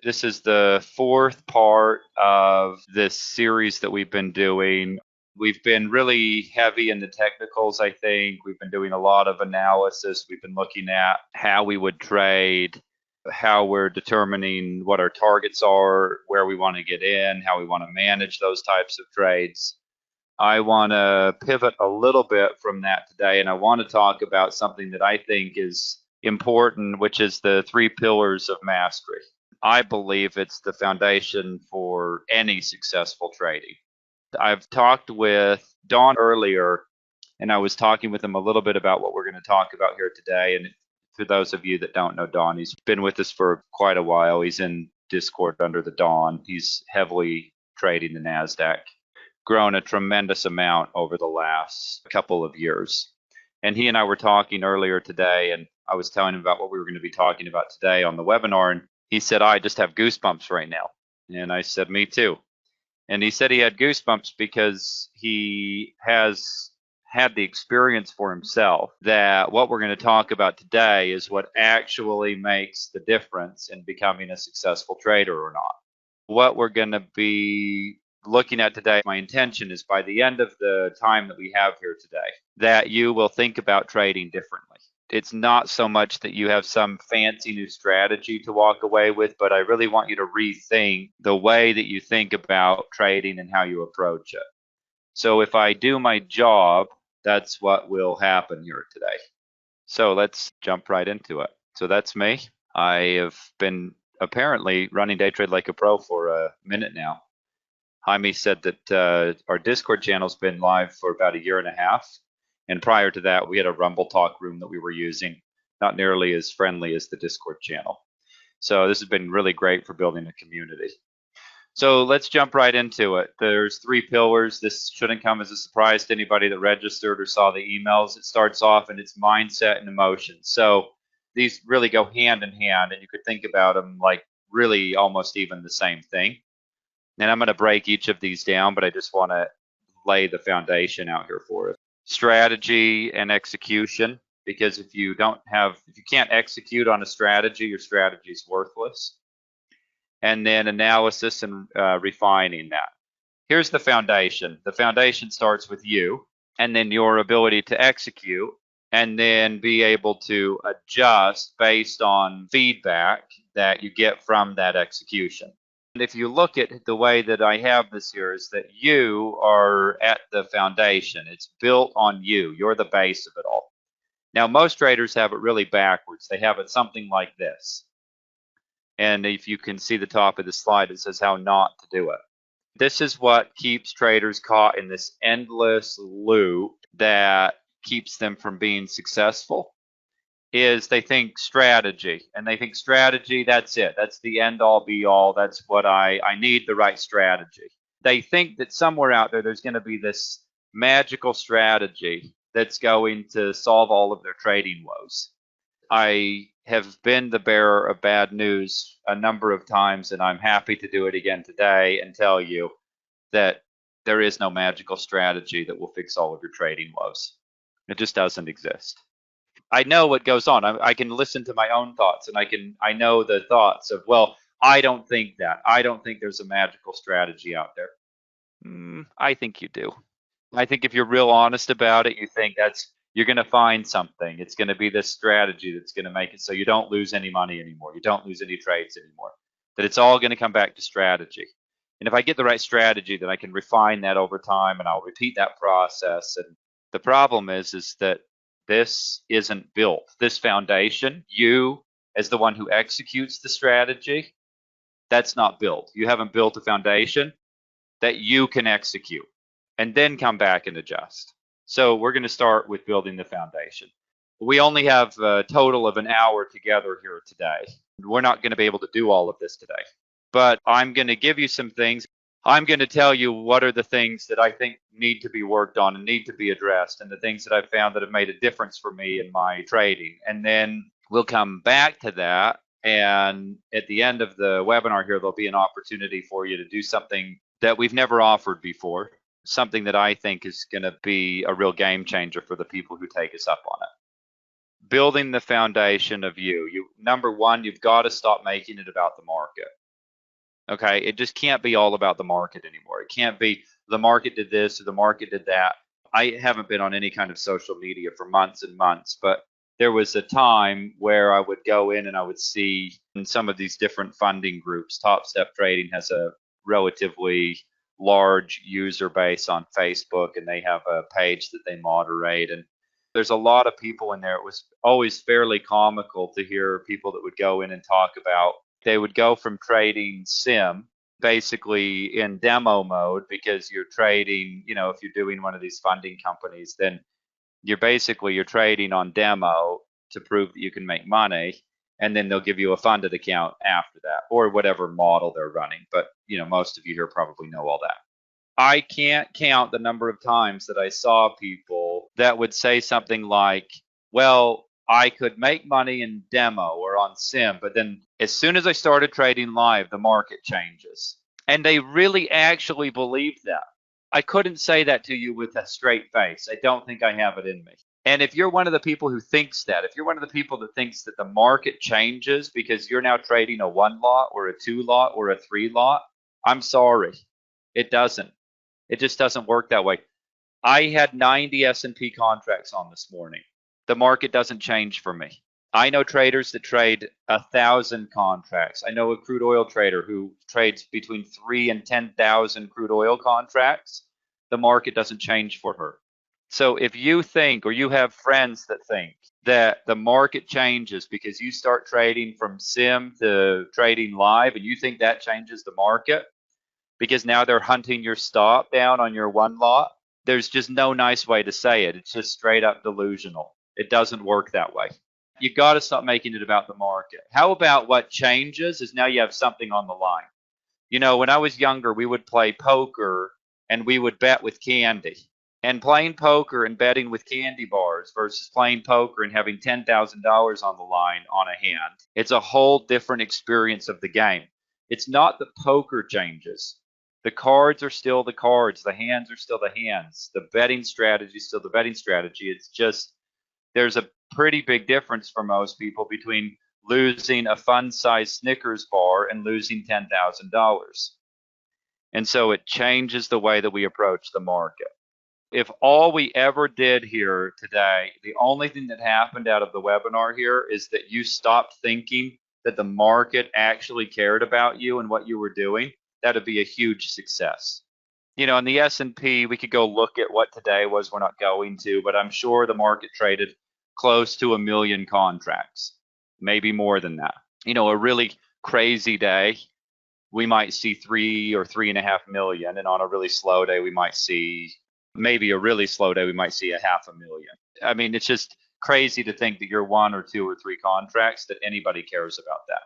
This is the fourth part of this series that we've been doing. We've been really heavy in the technicals, I think. We've been doing a lot of analysis. We've been looking at how we would trade, how we're determining what our targets are, where we want to get in, how we want to manage those types of trades. I want to pivot a little bit from that today, and I want to talk about something that I think is important, which is the three pillars of mastery. I believe it's the foundation for any successful trading. I've talked with Don earlier, and I was talking with him a little bit about what we're going to talk about here today. And for those of you that don't know Don, he's been with us for quite a while. He's in Discord under the Don. He's heavily trading the NASDAQ, grown a tremendous amount over the last couple of years. And he and I were talking earlier today, and I was telling him about what we were going to be talking about today on the webinar. And he said, I just have goosebumps right now. And I said, me too. And he said he had goosebumps because he has had the experience for himself that what we're going to talk about today is what actually makes the difference in becoming a successful trader or not. What we're going to be looking at today, my intention is by the end of the time that we have here today, that you will think about trading differently. It's not so much that you have some fancy new strategy to walk away with, but I really want you to rethink the way that you think about trading and how you approach it. So if I do my job, that's what will happen here today. So let's jump right into it. So that's me. I have been apparently running Day Trade Like a Pro for a minute now. Jaime said that our Discord channel's been live for about a year and a half. And prior to that, we had a Rumble Talk room that we were using, not nearly as friendly as the Discord channel. So this has been really great for building a community. So let's jump right into it. There's three pillars. This shouldn't come as a surprise to anybody that registered or saw the emails. It starts off and it's mindset and emotion. So these really go hand in hand, and you could think about them like really almost even the same thing. And I'm going to break each of these down, but I just want to lay the foundation out here for us. Strategy and execution, because if you can't execute on a strategy, your strategy is worthless. And then analysis and refining that. Here's the foundation. The foundation starts with you, and then your ability to execute, and then be able to adjust based on feedback that you get from that execution. And if you look at the way that I have this here, is that you are at the foundation. It's built on you. You're the base of it all. Now, most traders have it really backwards. They have it something like this. And if you can see the top of the slide, it says how not to do it. This is what keeps traders caught in this endless loop that keeps them from being successful. Is they think strategy, and they think strategy, that's it. That's the end all be all. That's what I need, the right strategy. They think that somewhere out there, there's going to be this magical strategy that's going to solve all of their trading woes. I have been the bearer of bad news a number of times, and I'm happy to do it again today and tell you that there is no magical strategy that will fix all of your trading woes. It just doesn't exist. I know what goes on. I can listen to my own thoughts, and I know the thoughts of, well, I don't think that. I don't think there's a magical strategy out there. I think you do. I think if you're real honest about it, you think you're going to find something. It's going to be this strategy that's going to make it so you don't lose any money anymore. You don't lose any trades anymore. That it's all going to come back to strategy. And if I get the right strategy, then I can refine that over time, and I'll repeat that process. And the problem is that this isn't built. This foundation, you as the one who executes the strategy, that's not built. You haven't built a foundation that you can execute and then come back and adjust. So we're going to start with building the foundation. We only have a total of an hour together here today. We're not going to be able to do all of this today, but I'm going to give you some things. I'm going to tell you what are the things that I think need to be worked on and need to be addressed, and the things that I've found that have made a difference for me in my trading. And then we'll come back to that. And at the end of the webinar here, there'll be an opportunity for you to do something that we've never offered before, something that I think is going to be a real game changer for the people who take us up on it. Building the foundation of you. Number one, you've got to stop making it about the market. Okay. It just can't be all about the market anymore. It can't be the market did this or the market did that. I haven't been on any kind of social media for months and months, but there was a time where I would go in and I would see in some of these different funding groups. Top Step Trading has a relatively large user base on Facebook, and they have a page that they moderate. And there's a lot of people in there. It was always fairly comical to hear people that would go in and talk about they would go from trading sim basically in demo mode because you're trading, if you're doing one of these funding companies, then you're trading on demo to prove that you can make money, and then they'll give you a funded account after that or whatever model they're running. But most of you here probably know all that. I can't count the number of times that I saw people that would say something like, well, I could make money in demo or on sim, but then as soon as I started trading live, the market changes. And they really actually believed that. I couldn't say that to you with a straight face. I don't think I have it in me. And if you're one of the people who thinks that, if you're one of the people that thinks that the market changes because you're now trading a 1 lot or a 2 lot or a 3 lot, I'm sorry. It doesn't. It just doesn't work that way. I had 90 S&P contracts on this morning. The market doesn't change for me. I know traders that trade 1,000 contracts. I know a crude oil trader who trades between 3 and 10,000 crude oil contracts. The market doesn't change for her. So if you think, or you have friends that think that the market changes because you start trading from sim to trading live and you think that changes the market, because now they're hunting your stop down on your 1 lot. There's just no nice way to say it. It's just straight up delusional. It doesn't work that way. You got to stop making it about the market. How about what changes is now you have something on the line. When I was younger, we would play poker and we would bet with candy. And playing poker and betting with candy bars versus playing poker and having $10,000 on the line on a hand, it's a whole different experience of the game. It's not that poker changes. The cards are still the cards. The hands are still the hands. The betting strategy is still the betting strategy. It's just there's a pretty big difference for most people between losing a fun-sized Snickers bar and losing $10,000. And so it changes the way that we approach the market. If all we ever did here today, the only thing that happened out of the webinar here is that you stopped thinking that the market actually cared about you and what you were doing, that would be a huge success. In the S&P, we could go look at what today was. We're not going to, but I'm sure the market traded close to 1 million contracts, maybe more than that. A really crazy day, we might see 3 or 3.5 million, and on a really slow day, we might see maybe a really slow day, we might see 500,000. I mean, it's just crazy to think that you're 1 or 2 or 3 contracts that anybody cares about that.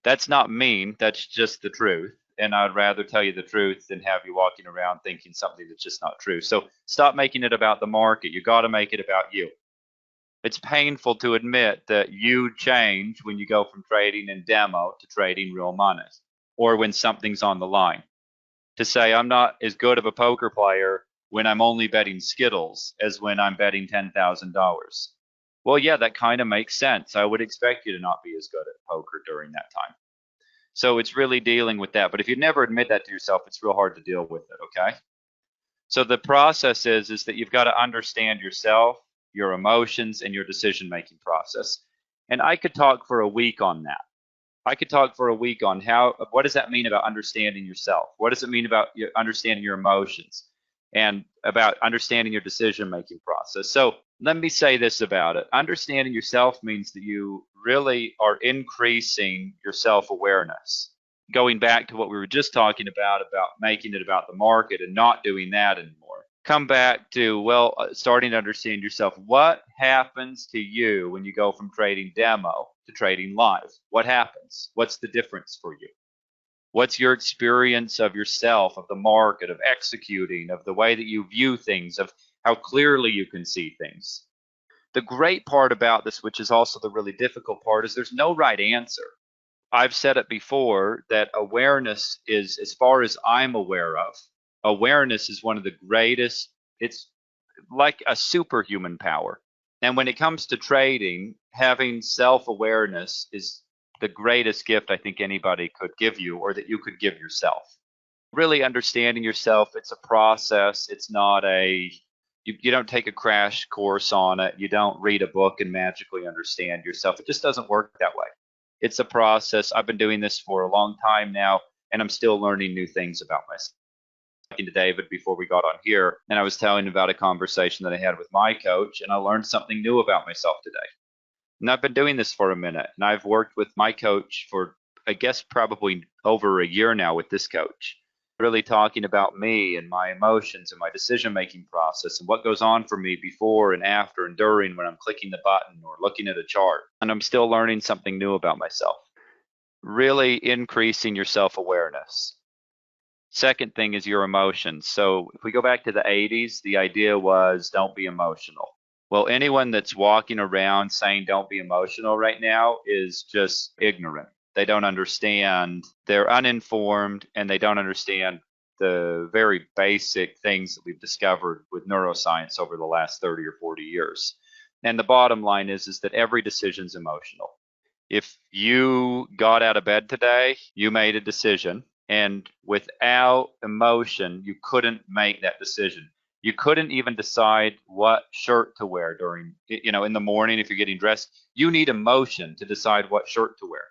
That's not mean. That's just the truth. And I'd rather tell you the truth than have you walking around thinking something that's just not true. So stop making it about the market. You got to make it about you. It's painful to admit that you change when you go from trading in demo to trading real money, or when something's on the line. To say I'm not as good of a poker player when I'm only betting Skittles as when I'm betting $10,000. Well, yeah, that kind of makes sense. I would expect you to not be as good at poker during that time. So it's really dealing with that. But if you never admit that to yourself, it's real hard to deal with it, okay? So the process is that you've got to understand yourself, your emotions, and your decision-making process. And I could talk for a week on that. I could talk for a week on what does that mean about understanding yourself? What does it mean about understanding your emotions and about understanding your decision-making process? So let me say this about it. Understanding yourself means that you really are increasing your self-awareness. Going back to what we were just talking about making it about the market and not doing that anymore. Come back to, starting to understand yourself. What happens to you when you go from trading demo to trading live? What happens? What's the difference for you? What's your experience of yourself, of the market, of executing, of the way that you view things, of how clearly you can see things? The great part about this, which is also the really difficult part, is there's no right answer. I've said it before that awareness is, as far as I'm aware of, awareness is one of the greatest, it's like a superhuman power. And when it comes to trading, having self-awareness is the greatest gift I think anybody could give you, or that you could give yourself. Really understanding yourself, it's a process. It's not you don't take a crash course on it. You don't read a book and magically understand yourself. It just doesn't work that way. It's a process. I've been doing this for a long time now, and I'm still learning new things about myself. Talking to David before we got on here, and I was telling him about a conversation that I had with my coach, and I learned something new about myself today. And I've been doing this for a minute, and I've worked with my coach for, I guess, probably over a year now with this coach, really talking about me and my emotions and my decision-making process and what goes on for me before and after and during when I'm clicking the button or looking at a chart. And I'm still learning something new about myself. Really increasing your self-awareness. Second thing is your emotions. So if we go back to the 80s, the idea was don't be emotional. Well, anyone that's walking around saying don't be emotional right now is just ignorant. They don't understand, they're uninformed, and they don't understand the very basic things that we've discovered with neuroscience over the last 30 or 40 years. And the bottom line is that every decision's emotional. If you got out of bed today, you made a decision, and without emotion, you couldn't make that decision. You couldn't even decide what shirt to wear during, in the morning if you're getting dressed. You need emotion to decide what shirt to wear.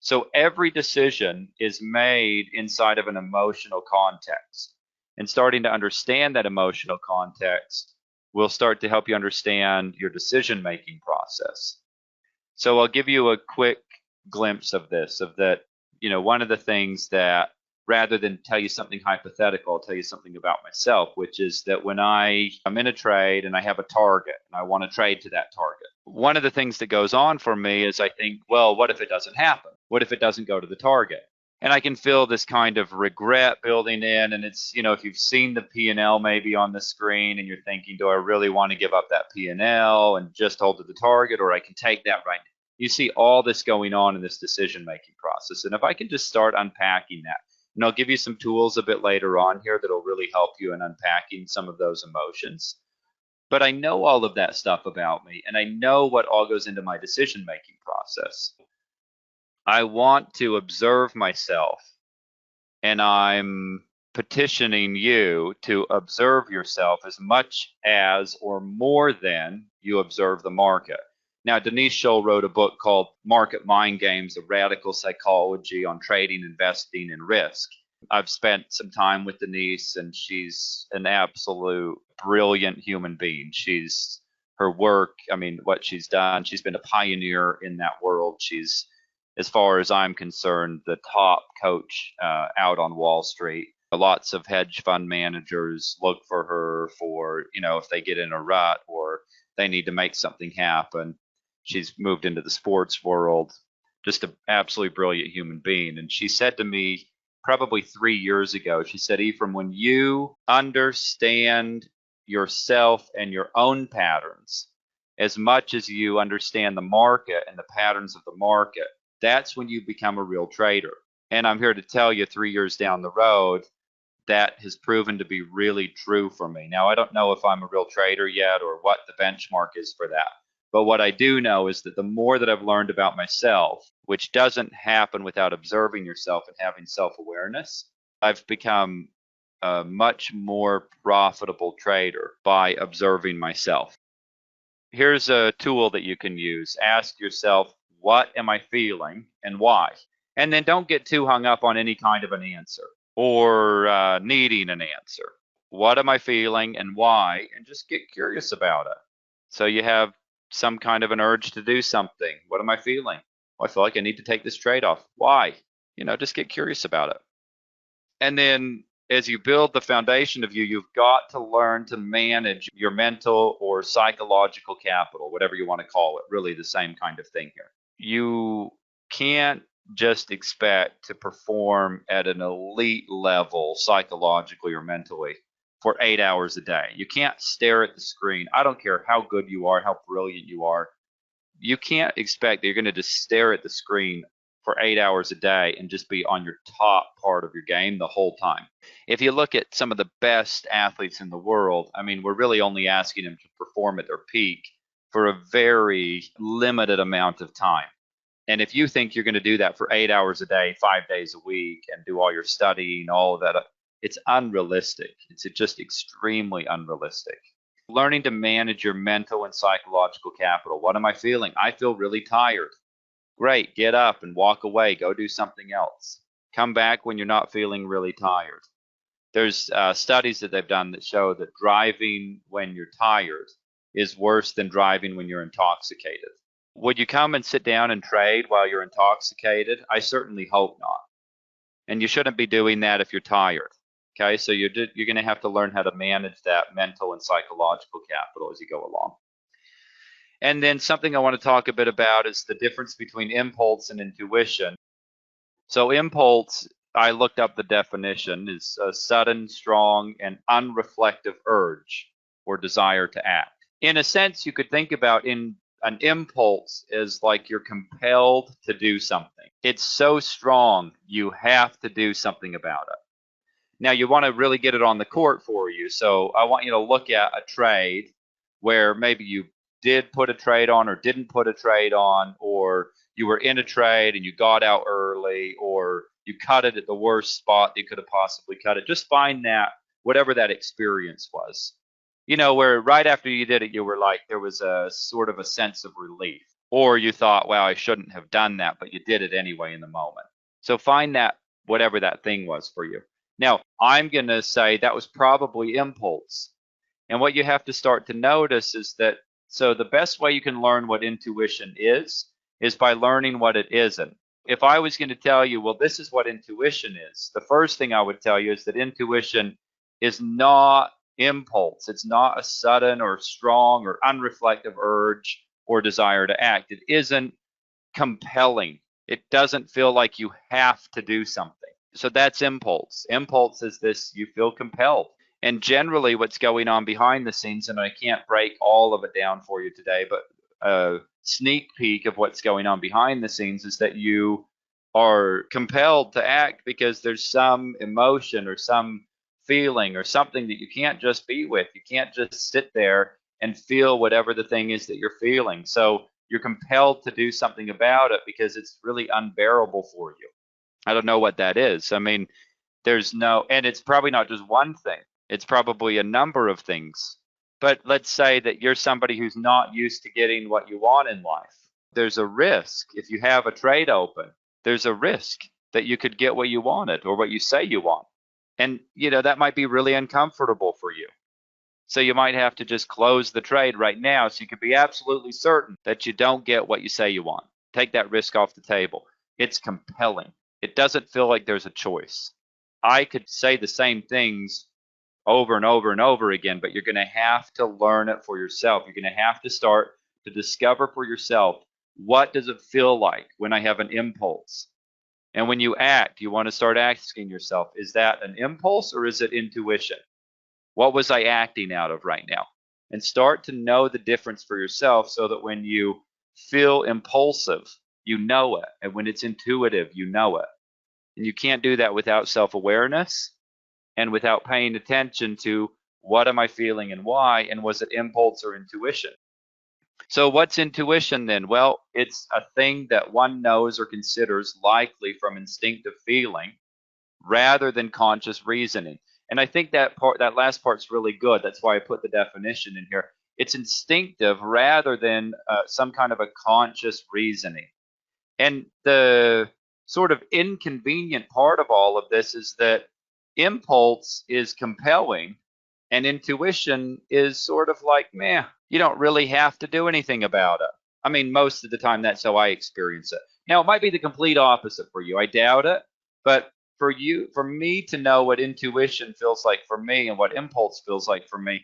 So every decision is made inside of an emotional context. And starting to understand that emotional context will start to help you understand your decision-making process. So I'll give you a quick glimpse of this, of that, one of the things that, rather than tell you something hypothetical, I'll tell you something about myself, which is that when I'm in a trade and I have a target and I want to trade to that target, one of the things that goes on for me is I think, well, what if it doesn't happen? What if it doesn't go to the target? And I can feel this kind of regret building in. And it's, if you've seen the P&L maybe on the screen and you're thinking, do I really want to give up that P&L and just hold to the target, or I can take that right now? You see all this going on in this decision-making process. And if I can just start unpacking that, and I'll give you some tools a bit later on here that'll really help you in unpacking some of those emotions. But I know all of that stuff about me, and I know what all goes into my decision-making process. I want to observe myself, and I'm petitioning you to observe yourself as much as or more than you observe the market. Now, Denise Scholl wrote a book called Market Mind Games, A Radical Psychology on Trading, Investing, and Risk. I've spent some time with Denise, and she's an absolute brilliant human being. Her work, what she's done, she's been a pioneer in that world. She's, as far as I'm concerned, the top coach out on Wall Street. Lots of hedge fund managers look for her for, if they get in a rut or they need to make something happen. She's moved into the sports world, just an absolutely brilliant human being. And she said to me probably 3 years ago, she said, Ephraim, when you understand yourself and your own patterns as much as you understand the market and the patterns of the market, that's when you become a real trader. And I'm here to tell you 3 years down the road, that has proven to be really true for me. Now, I don't know if I'm a real trader yet or what the benchmark is for that. But what I do know is that the more that I've learned about myself, which doesn't happen without observing yourself and having self-awareness, I've become a much more profitable trader by observing myself. Here's a tool that you can use. Ask yourself, what am I feeling and why? And then don't get too hung up on any kind of an answer or needing an answer. What am I feeling and why? And just get curious about it. So you have some kind of an urge to do something. What am I feeling? Well, I feel like I need to take this trade off. Why? Just get curious about it. And then as you build the foundation of you, you've got to learn to manage your mental or psychological capital, whatever you want to call it, really the same kind of thing here. You can't just expect to perform at an elite level psychologically or mentally for 8 hours a day. You can't stare at the screen. I don't care how good you are, how brilliant you are. You can't expect that you're going to just stare at the screen for 8 hours a day and just be on your top part of your game the whole time. If you look at some of the best athletes in the world, we're really only asking them to perform at their peak for a very limited amount of time. And if you think you're going to do that for 8 hours a day, 5 days a week, and do all your studying, all of that, it's unrealistic. It's just extremely unrealistic. Learning to manage your mental and psychological capital. What am I feeling? I feel really tired. Great, get up and walk away. Go do something else. Come back when you're not feeling really tired. There's studies that they've done that show that driving when you're tired is worse than driving when you're intoxicated. Would you come and sit down and trade while you're intoxicated? I certainly hope not. And you shouldn't be doing that if you're tired. Okay, so you're going to have to learn how to manage that mental and psychological capital as you go along. And then something I want to talk a bit about is the difference between impulse and intuition. So impulse, I looked up the definition, is a sudden, strong, and unreflective urge or desire to act. In a sense, you could think about an impulse as like you're compelled to do something. It's so strong, you have to do something about it. Now, you want to really get it on the court for you. So I want you to look at a trade where maybe you did put a trade on or didn't put a trade on, or you were in a trade and you got out early, or you cut it at the worst spot you could have possibly cut it. Just find that, whatever that experience was. You know, where right after you did it, you were like, there was a sort of a sense of relief. Or you thought, well, I shouldn't have done that, but you did it anyway in the moment. So find that, whatever that thing was for you. Now, I'm going to say that was probably impulse. And what you have to start to notice is that, so the best way you can learn what intuition is by learning what it isn't. If I was going to tell you, well, this is what intuition is, the first thing I would tell you is that intuition is not impulse. It's not a sudden or strong or unreflective urge or desire to act. It isn't compelling. It doesn't feel like you have to do something. So that's impulse. Impulse is this, you feel compelled. And generally what's going on behind the scenes, and I can't break all of it down for you today, but a sneak peek of what's going on behind the scenes is that you are compelled to act because there's some emotion or some feeling or something that you can't just be with. You can't just sit there and feel whatever the thing is that you're feeling. So you're compelled to do something about it because it's really unbearable for you. I don't know what that is. I mean, and it's probably not just one thing. It's probably a number of things. But let's say that you're somebody who's not used to getting what you want in life. There's a risk. If you have a trade open, there's a risk that you could get what you wanted or what you say you want. And, that might be really uncomfortable for you. So you might have to just close the trade right now so you can be absolutely certain that you don't get what you say you want. Take that risk off the table. It's compelling. It doesn't feel like there's a choice. I could say the same things over and over and over again, but you're going to have to learn it for yourself. You're going to have to start to discover for yourself, what does it feel like when I have an impulse? And when you act, you want to start asking yourself, is that an impulse or is it intuition? What was I acting out of right now? And start to know the difference for yourself so that when you feel impulsive, you know it. And when it's intuitive, you know it. And you can't do that without self-awareness and without paying attention to what am I feeling and why, and was it impulse or intuition? So what's intuition then? Well, it's a thing that one knows or considers likely from instinctive feeling rather than conscious reasoning. And I think that last part's really good. That's why I put the definition in here. It's instinctive rather than some kind of a conscious reasoning. And the sort of inconvenient part of all of this is that impulse is compelling and intuition is sort of like, meh, you don't really have to do anything about it. I mean, most of the time that's how I experience it. Now, it might be the complete opposite for you. I doubt it. But for me to know what intuition feels like for me and what impulse feels like for me,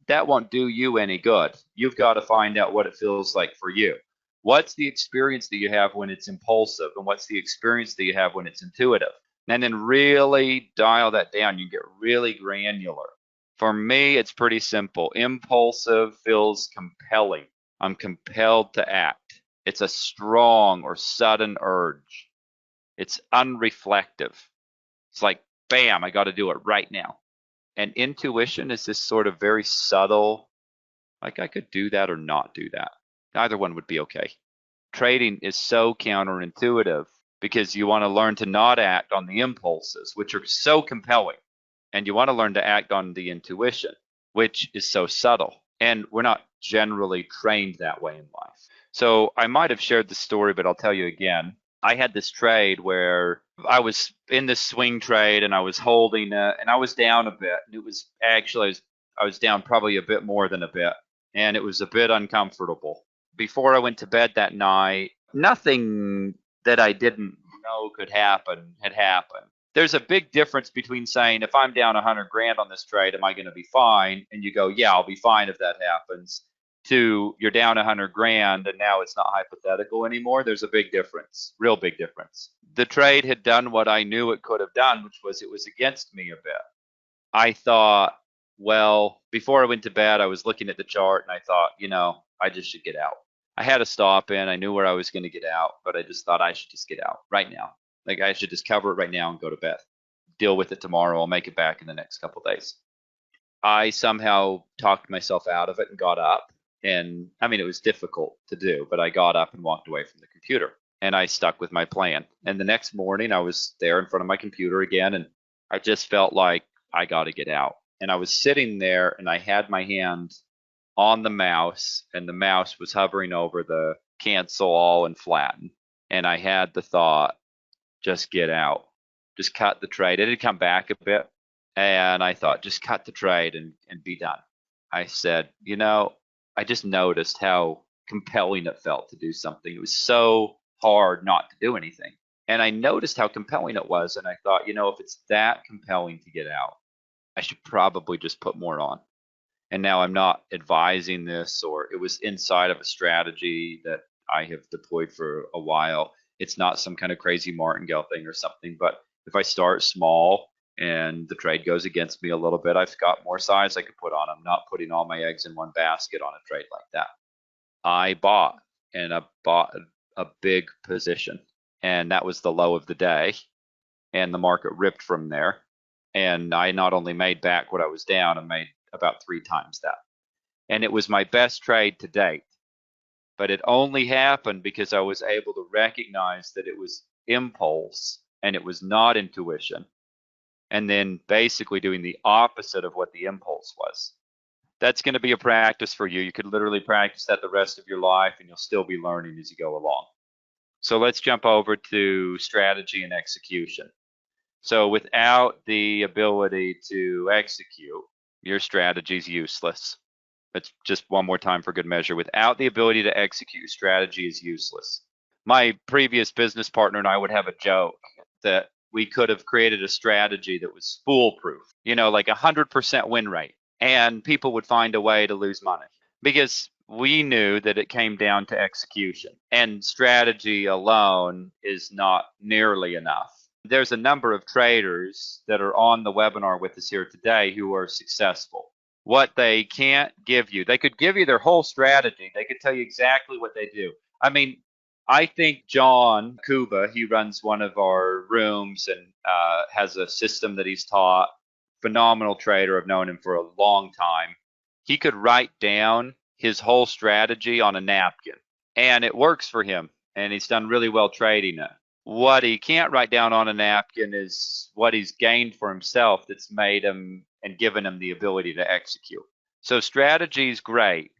that won't do you any good. You've got to find out what it feels like for you. What's the experience that you have when it's impulsive, and what's the experience that you have when it's intuitive? And then really dial that down. You get really granular. For me, it's pretty simple. Impulsive feels compelling. I'm compelled to act. It's a strong or sudden urge. It's unreflective. It's like, bam, I got to do it right now. And intuition is this sort of very subtle, like I could do that or not do that. Either one would be okay. trading is so counterintuitive because you want to learn to not act on the impulses, which are so compelling, and you want to learn to act on the intuition, which is so subtle. And we're not generally trained that way in life. So I might have shared the story, but I'll tell you again. I had this trade where I was in this swing trade and I was holding it and I was down a bit. And it was actually, I was down probably a bit more than a bit. And it was a bit uncomfortable. Before I went to bed that night, nothing that I didn't know could happen had happened. There's a big difference between saying, if I'm down 100 grand on this trade, am I going to be fine? And you go, yeah, I'll be fine if that happens. To you're down 100 grand and now it's not hypothetical anymore. There's a big difference, real big difference. The trade had done what I knew it could have done, which was it was against me a bit. I thought, well, before I went to bed, I was looking at the chart and I thought, I just should get out. I had a stop in. I knew where I was going to get out, but I just thought I should just get out right now. Like I should just cover it right now and go to bed. Deal with it tomorrow. I'll make it back in the next couple of days. I somehow talked myself out of it and got up. And I mean, it was difficult to do, but I got up and walked away from the computer and I stuck with my plan. And the next morning, I was there in front of my computer again, and I just felt like I got to get out. And I was sitting there and I had my hand on the mouse, and the mouse was hovering over the cancel all and flatten. And I had the thought, just get out, just cut the trade. It had come back a bit. And I thought, just cut the trade and be done. I said, I just noticed how compelling it felt to do something. It was so hard not to do anything. And I noticed how compelling it was. And I thought, if it's that compelling to get out, I should probably just put more on. And now I'm not advising this, or it was inside of a strategy that I have deployed for a while. It's not some kind of crazy martingale thing or something. But if I start small and the trade goes against me a little bit, I've got more size I could put on. I'm not putting all my eggs in one basket on a trade like that. I bought, and I bought a big position, and that was the low of the day, and the market ripped from there. And I not only made back what I was down, I made about 3 times that. And it was my best trade to date. But it only happened because I was able to recognize that it was impulse and it was not intuition. And then basically doing the opposite of what the impulse was. That's going to be a practice for you. You could literally practice that the rest of your life, and you'll still be learning as you go along. So let's jump over to strategy and execution. So without the ability to execute, your strategy is useless. That's just one more time for good measure. Without the ability to execute, strategy is useless. My previous business partner and I would have a joke that we could have created a strategy that was foolproof, like 100% win rate, and people would find a way to lose money because we knew that it came down to execution, and strategy alone is not nearly enough. There's a number of traders that are on the webinar with us here today who are successful. What they can't give you, they could give you their whole strategy. They could tell you exactly what they do. I mean, I think John Kuba, he runs one of our rooms and has a system that he's taught. Phenomenal trader. I've known him for a long time. He could write down his whole strategy on a napkin, and it works for him, and he's done really well trading it. What he can't write down on a napkin is what he's gained for himself that's made him and given him the ability to execute. So strategy is great.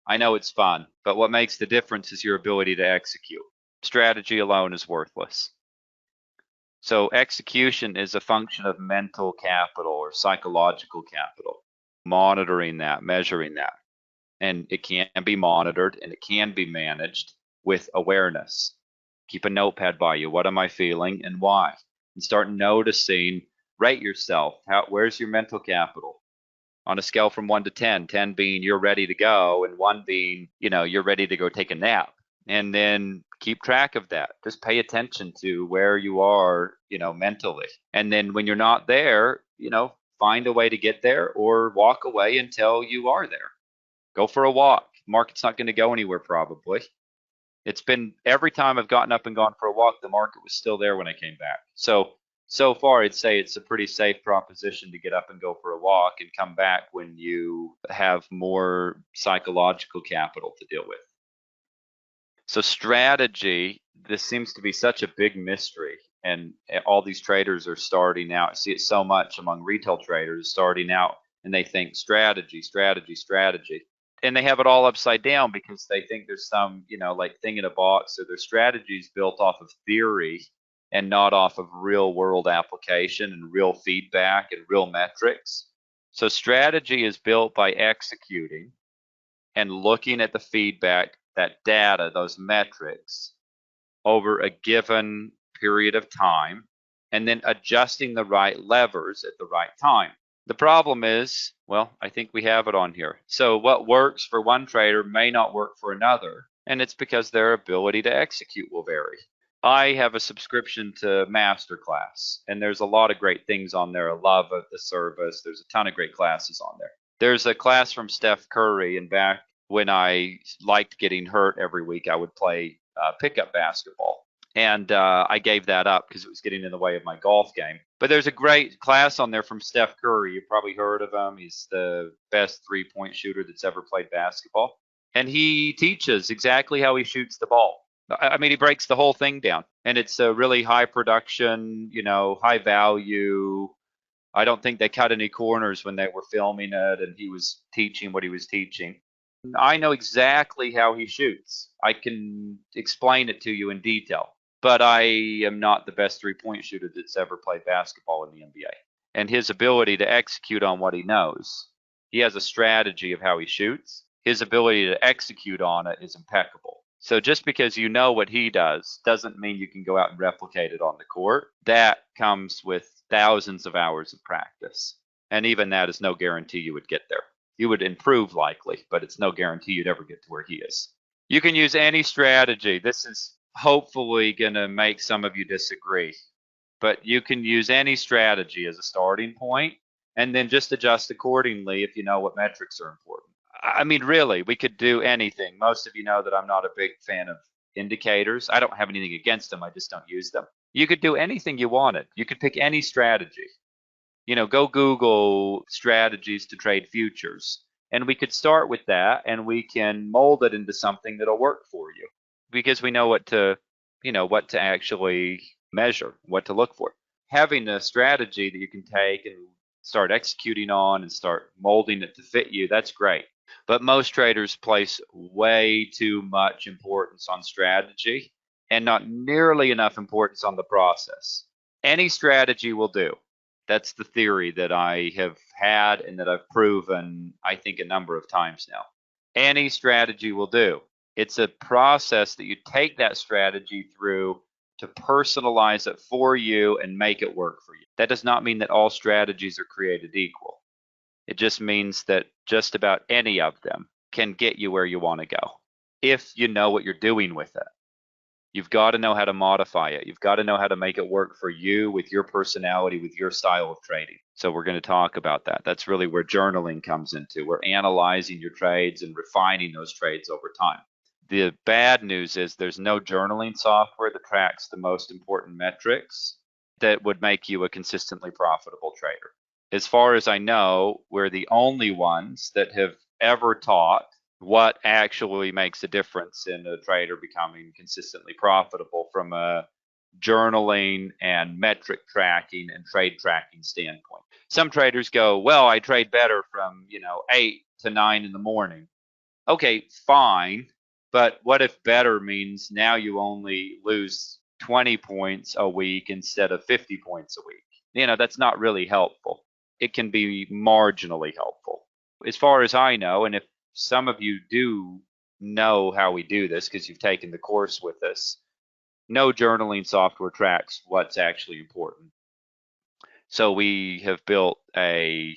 I know it's fun, but what makes the difference is your ability to execute. Strategy alone is worthless. So execution is a function of mental capital or psychological capital, monitoring that, measuring that. And it can be monitored and it can be managed with awareness. Keep a notepad by you. What am I feeling and why? And start noticing, rate yourself. Where's your mental capital? On a scale from 1 to 10, 10 being you're ready to go, and 1 being, you're ready to go take a nap. And then keep track of that. Just pay attention to where you are, mentally. And then when you're not there, find a way to get there or walk away until you are there. Go for a walk. Market's not going to go anywhere probably. It's been every time I've gotten up and gone for a walk, the market was still there when I came back. So far, I'd say it's a pretty safe proposition to get up and go for a walk and come back when you have more psychological capital to deal with. So strategy, this seems to be such a big mystery, and all these traders are starting out. I see it so much among retail traders starting out, and they think strategy, strategy, strategy, and they have it all upside down because they think there's some, like thing in a box, or their strategy is built off of theory and not off of real world application and real feedback and real metrics. So strategy is built by executing and looking at the feedback, that data, those metrics over a given period of time, and then adjusting the right levers at the right time. The problem is, well, I think we have it on here. So what works for one trader may not work for another, and it's because their ability to execute will vary. I have a subscription to Masterclass, and there's a lot of great things on there. I love the service. There's a ton of great classes on there. There's a class from Steph Curry, and back when I liked getting hurt every week, I would play pickup basketball. And I gave that up because it was getting in the way of my golf game. But there's a great class on there from Steph Curry. You've probably heard of him. He's the best three-point shooter that's ever played basketball. And he teaches exactly how he shoots the ball. I mean, he breaks the whole thing down. And it's a really high production, high value. I don't think they cut any corners when they were filming it and he was teaching what he was teaching. I know exactly how he shoots. I can explain it to you in detail, but I am not the best three-point shooter that's ever played basketball in the NBA. And his ability to execute on what he knows, he has a strategy of how he shoots. His ability to execute on it is impeccable. So just because you know what he does doesn't mean you can go out and replicate it on the court. That comes with thousands of hours of practice. And even that is no guarantee you would get there. You would improve likely, but it's no guarantee you'd ever get to where he is. You can use any strategy. This is hopefully going to make some of you disagree, but you can use any strategy as a starting point and then just adjust accordingly if you know what metrics are important. I mean, really, we could do anything. Most of you know that I'm not a big fan of indicators. I don't have anything against them. I just don't use them. You could do anything you wanted. You could pick any strategy. Go Google strategies to trade futures. And we could start with that and we can mold it into something that'll work for you because we know what to actually measure, what to look for. Having a strategy that you can take and start executing on and start molding it to fit you, that's great. But most traders place way too much importance on strategy and not nearly enough importance on the process. Any strategy will do. That's the theory that I have had and that I've proven, I think, a number of times now. Any strategy will do. It's a process that you take that strategy through to personalize it for you and make it work for you. That does not mean that all strategies are created equal. It just means that just about any of them can get you where you want to go if you know what you're doing with it. You've got to know how to modify it. You've got to know how to make it work for you with your personality, with your style of trading. So we're going to talk about that. That's really where journaling comes into. We're analyzing your trades and refining those trades over time. The bad news is there's no journaling software that tracks the most important metrics that would make you a consistently profitable trader. As far as I know, we're the only ones that have ever taught what actually makes a difference in a trader becoming consistently profitable from a journaling and metric tracking and trade tracking standpoint. Some traders go, well, I trade better from 8 to 9 in the morning. Okay, fine. But what if better means now you only lose 20 points a week instead of 50 points a week? That's not really helpful. It can be marginally helpful. As far as I know, and if some of you do know how we do this because you've taken the course with us, no journaling software tracks what's actually important. So we have built a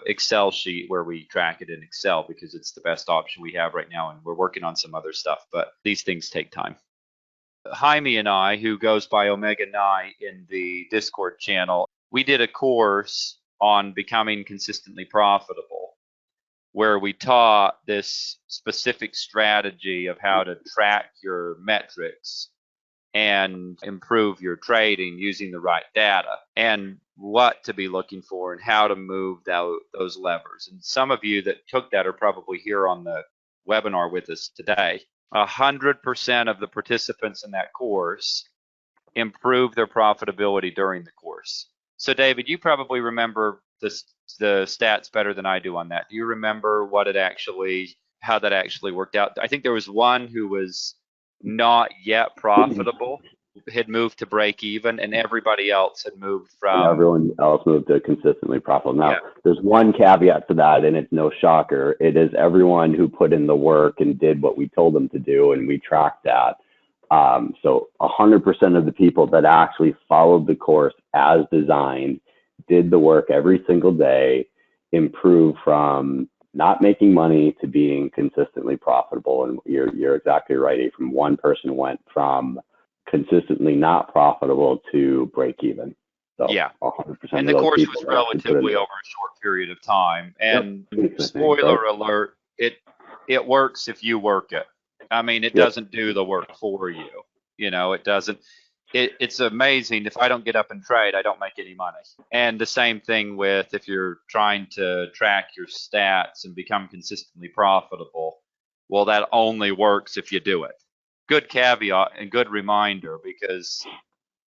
Excel sheet where we track it in Excel because it's the best option we have right now, and we're working on some other stuff, but these things take time. Jaime and I, who goes by Omega Nye in the Discord channel, we did a course on becoming consistently profitable where we taught this specific strategy of how to track your metrics and improve your trading using the right data and what to be looking for and how to move those levers. And some of you that took that are probably here on the webinar with us today. 100% of the participants in that course improve their profitability during the course. So, David, you probably remember the stats better than I do on that. Do you remember how that actually worked out? I think there was one who was not yet profitable, had moved to break even, and everybody else had moved And from, everyone else moved to consistently profitable. Now, yeah, there's one caveat to that, and it's no shocker. It is everyone who put in the work and did what we told them to do, and we tracked that. So 100% of the people that actually followed the course as designed, did the work every single day, improved from not making money to being consistently profitable. And you're exactly right. From one person went from consistently not profitable to break even. So yeah. 100% And of the those course people was actually put in relatively the over work. a short period of time. Yep. And Makes sense, right? spoiler alert, it works if you work it. I mean, it Yep. doesn't do the work for you. It doesn't. It's amazing. If I don't get up and trade, I don't make any money. And the same thing with if you're trying to track your stats and become consistently profitable. Well, that only works if you do it. Good caveat and good reminder, because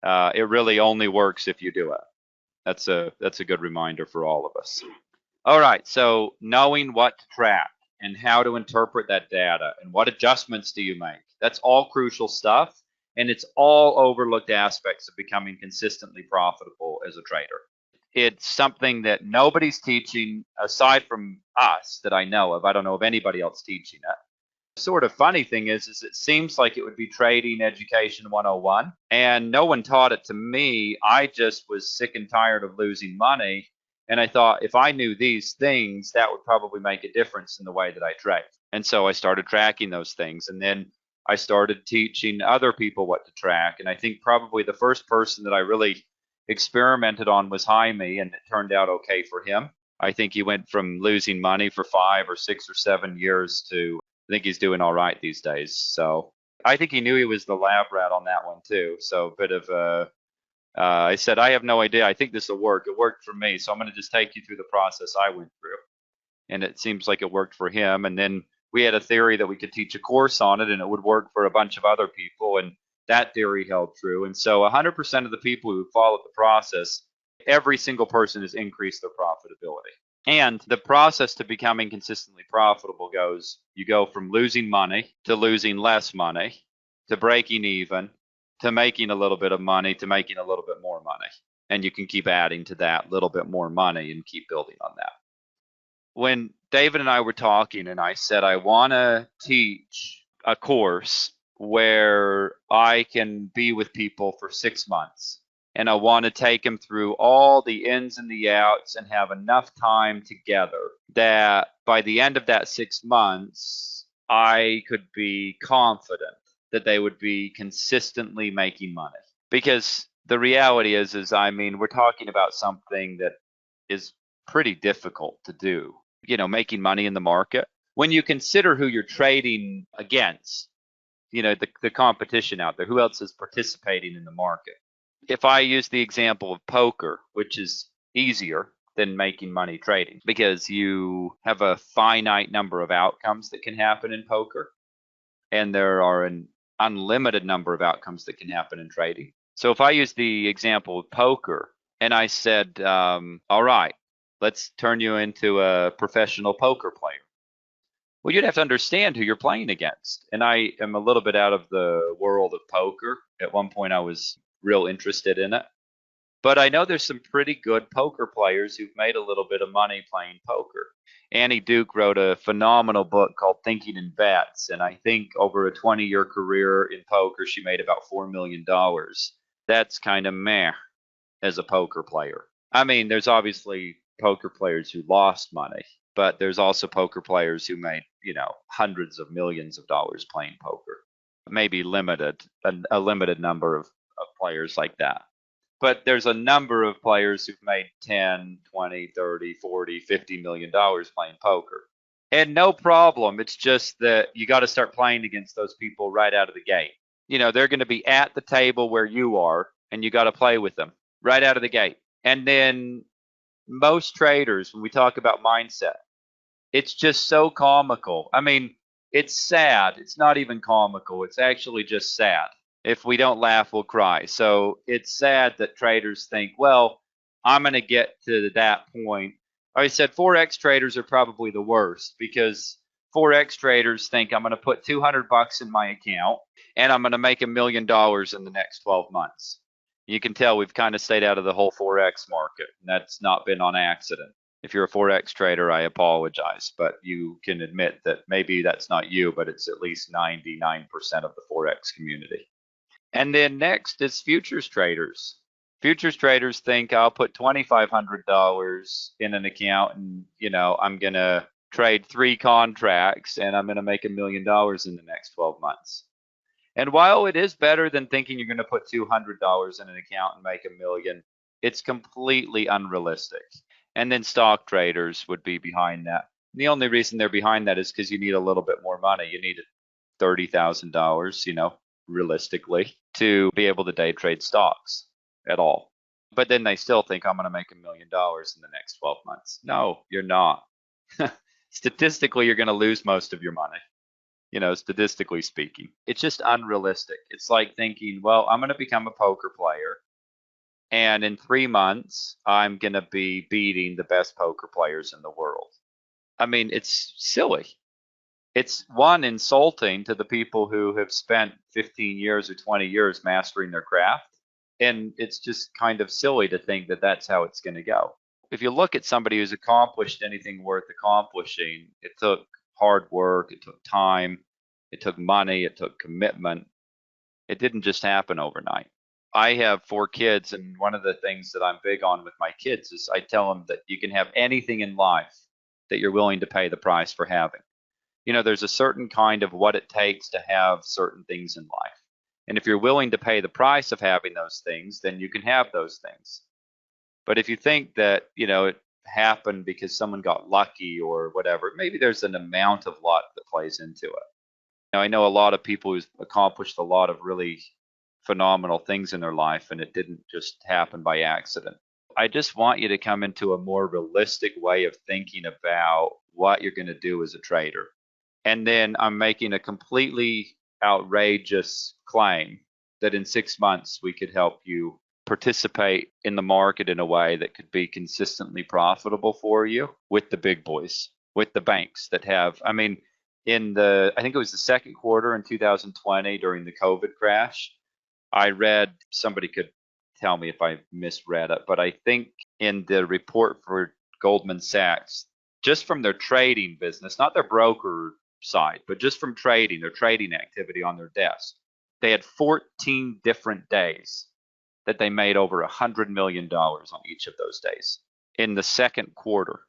it really only works if you do it. That's a good reminder for all of us. All right, so knowing what to track and how to interpret that data and what adjustments do you make? That's all crucial stuff, and it's all overlooked aspects of becoming consistently profitable as a trader. It's something that nobody's teaching aside from us that I know of. I don't know of anybody else teaching it. Sort of funny thing is it seems like it would be trading education 101, and no one taught it to me. I just was sick and tired of losing money, and I thought if I knew these things, that would probably make a difference in the way that I trade. And so I started tracking those things, and then I started teaching other people what to track. And I think probably the first person that I really experimented on was Jaime, and it turned out okay for him. I think he went from losing money for 5 or 6 or 7 years to, I think he's doing all right these days. So I think he knew he was the lab rat on that one too. So a bit of I said, I have no idea. I think this will work. It worked for me. So I'm going to just take you through the process I went through. And it seems like it worked for him. And then we had a theory that we could teach a course on it and it would work for a bunch of other people. And that theory held true. And so 100% of the people who followed the process, every single person has increased their profitability. And the process to becoming consistently profitable goes, you go from losing money to losing less money to breaking even to making a little bit of money to making a little bit more money. And you can keep adding to that little bit more money and keep building on that. When David and I were talking, and I said, I want to teach a course where I can be with people for 6 months, and I want to take them through all the ins and the outs and have enough time together that by the end of that 6 months, I could be confident that they would be consistently making money. Because the reality is I mean, we're talking about something that is pretty difficult to do, making money in the market. When you consider who you're trading against, the competition out there, who else is participating in the market? If I use the example of poker, which is easier than making money trading because you have a finite number of outcomes that can happen in poker, and there are an unlimited number of outcomes that can happen in trading. So if I use the example of poker and I said, all right, let's turn you into a professional poker player. Well, you'd have to understand who you're playing against. And I am a little bit out of the world of poker. At one point, I was real interested in it. But I know there's some pretty good poker players who've made a little bit of money playing poker. Annie Duke wrote a phenomenal book called Thinking in Bets. And I think over a 20-year career in poker, she made about $4 million. That's kind of meh as a poker player. I mean, there's obviously poker players who lost money, but there's also poker players who made, hundreds of millions of dollars playing poker. Maybe a limited number of players like that. But there's a number of players who've made 10, 20, 30, 40, $50 million playing poker. And no problem. It's just that you got to start playing against those people right out of the gate. They're going to be at the table where you are, and you got to play with them right out of the gate. And then most traders, when we talk about mindset, it's just so comical. I mean, It's sad. It's not even comical. It's actually just sad. If we don't laugh, we'll cry. So it's sad that traders think, well, I'm going to get to that point. I said Forex traders are probably the worst because Forex traders think I'm going to put 200 bucks in my account and I'm going to make $1 million in the next 12 months. You can tell we've kind of stayed out of the whole Forex market, and that's not been on accident. If you're a Forex trader, I apologize, but you can admit that maybe that's not you, but it's at least 99% of the Forex community. And then next is futures traders. Futures traders think I'll put $2,500 in an account and, I'm going to trade 3 contracts and I'm going to make $1 million in the next 12 months. And while it is better than thinking you're going to put $200 in an account and make $1 million, it's completely unrealistic. And then stock traders would be behind that. The only reason they're behind that is because you need a little bit more money. You need $30,000, realistically, to be able to day trade stocks at all. But then they still think I'm going to make $1 million in the next 12 months. No, you're not. Statistically, you're going to lose most of your money, statistically speaking. It's just unrealistic. It's like thinking, well, I'm going to become a poker player. And in 3 months, I'm going to be beating the best poker players in the world. I mean, it's silly. It's one, insulting to the people who have spent 15 years or 20 years mastering their craft. And it's just kind of silly to think that that's how it's going to go. If you look at somebody who's accomplished anything worth accomplishing, it took hard work, it took time, it took money, it took commitment. It didn't just happen overnight. I have 4 kids, and one of the things that I'm big on with my kids is I tell them that you can have anything in life that you're willing to pay the price for having. There's a certain kind of what it takes to have certain things in life. And if you're willing to pay the price of having those things, then you can have those things. But if you think that, it happened because someone got lucky or whatever, maybe there's an amount of luck that plays into it. I know a lot of people who've accomplished a lot of really phenomenal things in their life, and it didn't just happen by accident. I just want you to come into a more realistic way of thinking about what you're going to do as a trader. And then I'm making a completely outrageous claim that in 6 months we could help you participate in the market in a way that could be consistently profitable for you with the big boys, with the banks that have, I think it was the second quarter in 2020 during the COVID crash. I read, somebody could tell me if I misread it, but I think in the report for Goldman Sachs, just from their trading business, not their broker side, but just from trading, their trading activity on their desk, they had 14 different days that they made over $100 million on each of those days. In the second quarter,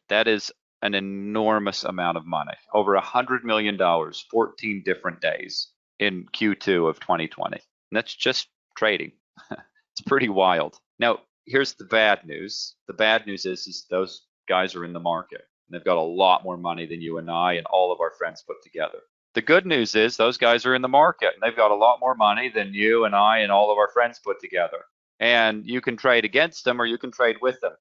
that is an enormous amount of money, over $100 million, 14 different days in Q2 of 2020. And that's just trading. It's pretty wild. Now, here's the bad news. The bad news is those guys are in the market. And they've got a lot more money than you and I and all of our friends put together. The good news is those guys are in the market and they've got a lot more money than you and I and all of our friends put together. And you can trade against them or you can trade with them.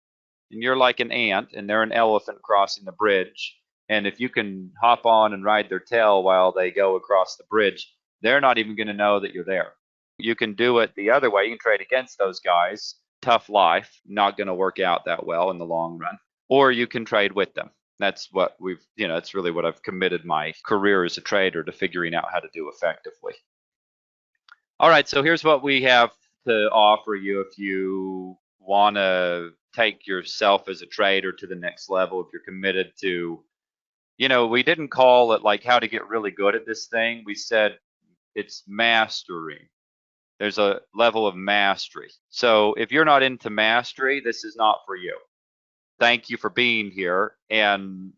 And you're like an ant and they're an elephant crossing the bridge. And if you can hop on and ride their tail while they go across the bridge, they're not even going to know that you're there. You can do it the other way. You can trade against those guys. Tough life, not going to work out that well in the long run. Or you can trade with them. That's what that's really what I've committed my career as a trader to, figuring out how to do effectively. All right, so here's what we have to offer you if you want to take yourself as a trader to the next level, if you're committed to, we didn't call it like how to get really good at this thing. We said it's mastery. There's a level of mastery. So if you're not into mastery, this is not for you. Thank you for being here, and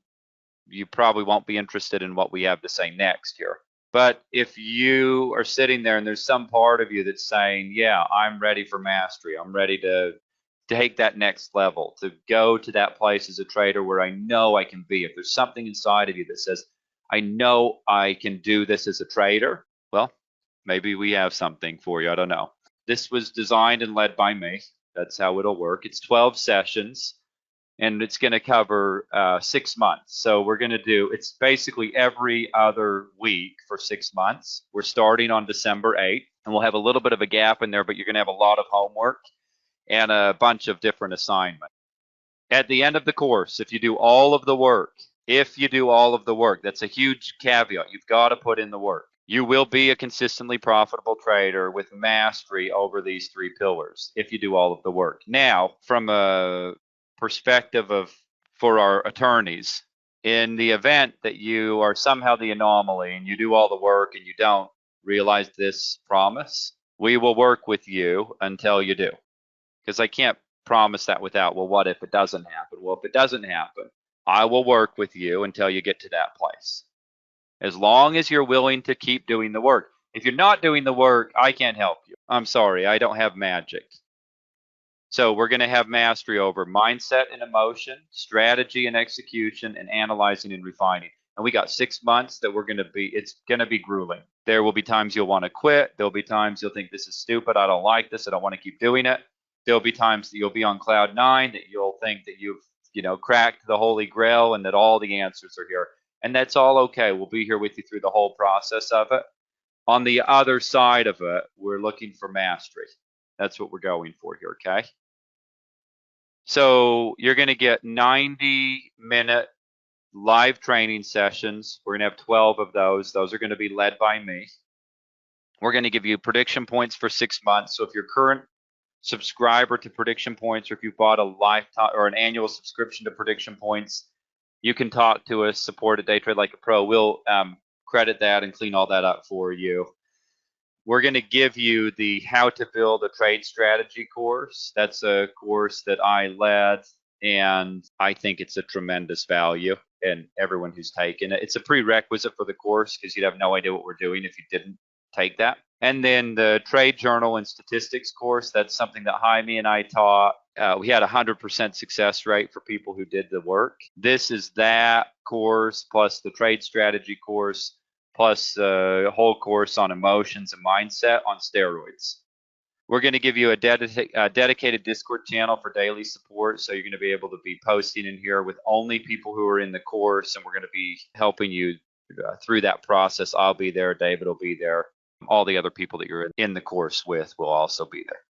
you probably won't be interested in what we have to say next here. But if you are sitting there and there's some part of you that's saying, yeah, I'm ready for mastery, I'm ready to take that next level, to go to that place as a trader where I know I can be. If there's something inside of you that says, I know I can do this as a trader, well, maybe we have something for you. I don't know. This was designed and led by me. That's how it'll work. It's 12 sessions. and it's going to cover 6 months. So we're going to do, it's basically every other week for 6 months. We're starting on December 8th, and we'll have a little bit of a gap in there, but you're going to have a lot of homework and a bunch of different assignments. At the end of the course, if you do all of the work, that's a huge caveat. You've got to put in the work. You will be a consistently profitable trader with mastery over these 3 pillars if you do all of the work. Now, from a perspective of for our attorneys, in the event that you are somehow the anomaly and you do all the work and you don't realize this promise, we will work with you until you do. Because I can't promise that without, well, what if it doesn't happen? Well, if it doesn't happen, I will work with you until you get to that place. As long as you're willing to keep doing the work. If you're not doing the work, I can't help you. I'm sorry, I don't have magic. So we're going to have mastery over mindset and emotion, strategy and execution, and analyzing and refining. And we got 6 months that it's going to be grueling. There will be times you'll want to quit. There'll be times you'll think this is stupid. I don't like this. I don't want to keep doing it. There'll be times that you'll be on cloud 9, that you'll think that you've, cracked the holy grail and that all the answers are here. And that's all okay. We'll be here with you through the whole process of it. On the other side of it, we're looking for mastery. That's what we're going for here, okay? So you're going to get 90-minute live training sessions. We're going to have 12 of those. Those are going to be led by me. We're going to give you prediction points for 6 months. So if you're current subscriber to Prediction Points, or if you bought a lifetime or an annual subscription to Prediction Points, you can talk to us, support at Day Trade Like a Pro. We'll credit that and clean all that up for you. We're going to give you the How to Build a Trade Strategy course. That's a course that I led, and I think it's a tremendous value in everyone who's taken it. It's a prerequisite for the course because you'd have no idea what we're doing if you didn't take that. And then the Trade Journal and Statistics course, that's something that Jaime and I taught. We had a 100% success rate for people who did the work. This is that course plus the trade strategy course plus a whole course on emotions and mindset on steroids. We're going to give you a dedicated Discord channel for daily support, so you're going to be able to be posting in here with only people who are in the course, and we're going to be helping you through that process. I'll be there, David will be there. All the other people that you're in the course with will also be there.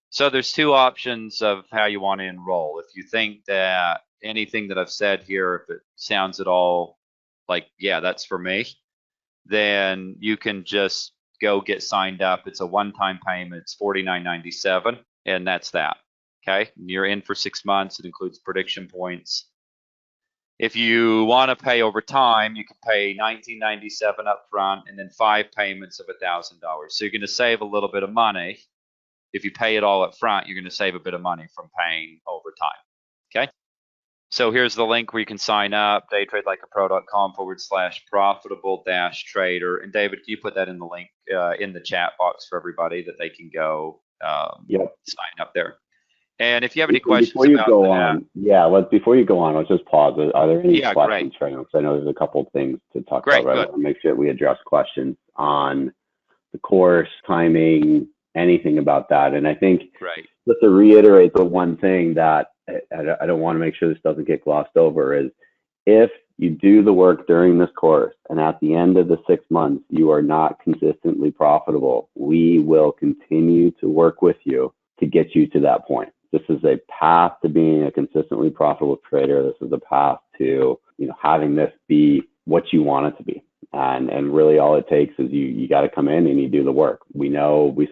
So there's 2 options of how you want to enroll. If you think that anything that I've said here, if it sounds at all like, yeah, that's for me, then you can just go get signed up. It's a one-time payment. It's $49.97, and that's that. Okay, you're in for 6 months. It includes prediction points. If you want to pay over time, you can pay $19.97 up front and then 5 payments of $1,000. So you're going to save a little bit of money. If you pay it all up front, you're going to save a bit of money from paying over time. Okay. So here's the link where you can sign up, daytradelikeapro.com/profitable-trader. And David, can you put that in the link in the chat box for everybody that they can go sign up there? And if you have any questions before you about go that, before you go on, let's just pause. Are there any questions great. right now? Because I know there's a couple of things to talk Great, about. Right? I want to make sure we address questions on the course, timing, anything about that. And I think just to reiterate the one thing that I don't want to make sure this doesn't get glossed over is if you do the work during this course and at the end of the 6 months you are not consistently profitable, we will continue to work with you to get you to that point. This is a path to being a consistently profitable trader. This is a path to, having this be what you want it to be. And really all it takes is you got to come in and you do the work. We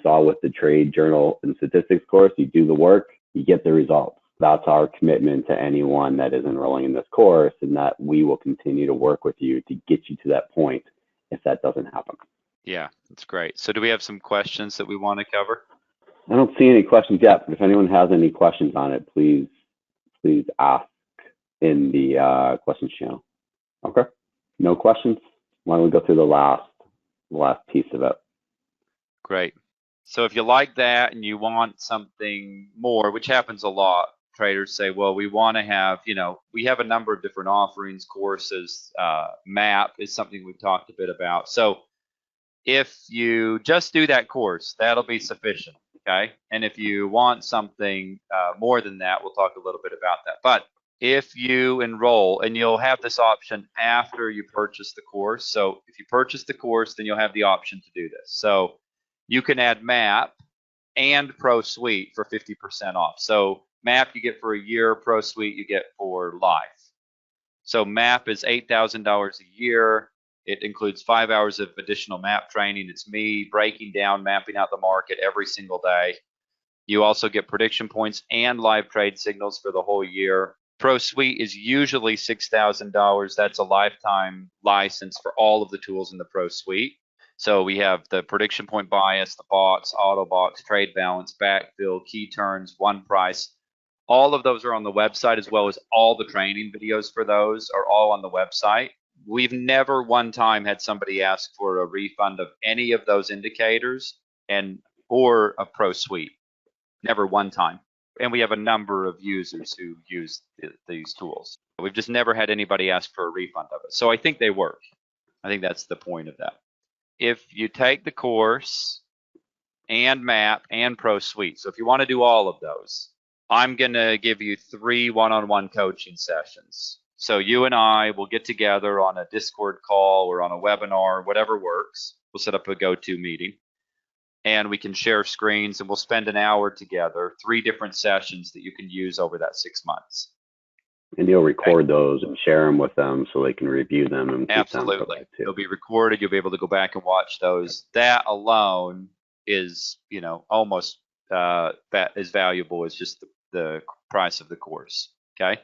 saw with the Trade Journal and Statistics course, you do the work, you get the results. That's our commitment to anyone that is enrolling in this course, and that we will continue to work with you to get you to that point if that doesn't happen. Yeah, that's great. So do we have some questions that we want to cover? I don't see any questions yet, but if anyone has any questions on it, please ask in the questions channel. Okay, no questions? Why don't we go through the last piece of it? Great. So if you like that and you want something more, which happens a lot, traders say, well, we want to have, we have a number of different offerings, courses, MAP is something we've talked a bit about. So if you just do that course, that'll be sufficient, okay? And if you want something more than that, we'll talk a little bit about that. But if you enroll, and you'll have this option after you purchase the course. So if you purchase the course, then you'll have the option to do this. So you can add MAP and Pro Suite for 50% off. So MAP you get for a year, Pro Suite you get for life. So MAP is $8,000 a year. It includes 5 hours of additional MAP training. It's me breaking down, mapping out the market every single day. You also get prediction points and live trade signals for the whole year. Pro Suite is usually $6,000. That's a lifetime license for all of the tools in the Pro Suite. So we have the prediction point bias, the box, auto box, trade balance, backfill, key turns, one price. All of those are on the website, as well as all the training videos for those are all on the website. We've never one time had somebody ask for a refund of any of those indicators and or a Pro Suite. Never one time. And we have a number of users who use these tools. We've just never had anybody ask for a refund of it. So I think they work. I think that's the point of that. If you take the course and MAP and Pro Suite, so if you want to do all of those, I'm going to give you 3 one-on-one coaching sessions. So you and I will get together on a Discord call or on a webinar, whatever works. We'll set up a go-to meeting and we can share screens and we'll spend an hour together, 3 different sessions that you can use over that 6 months. And you'll record those and share them with them so they can review them and keep Absolutely. them for that too. They'll be recorded. You'll be able to go back and watch those. That alone is, almost that as valuable as just the price of the course. Okay.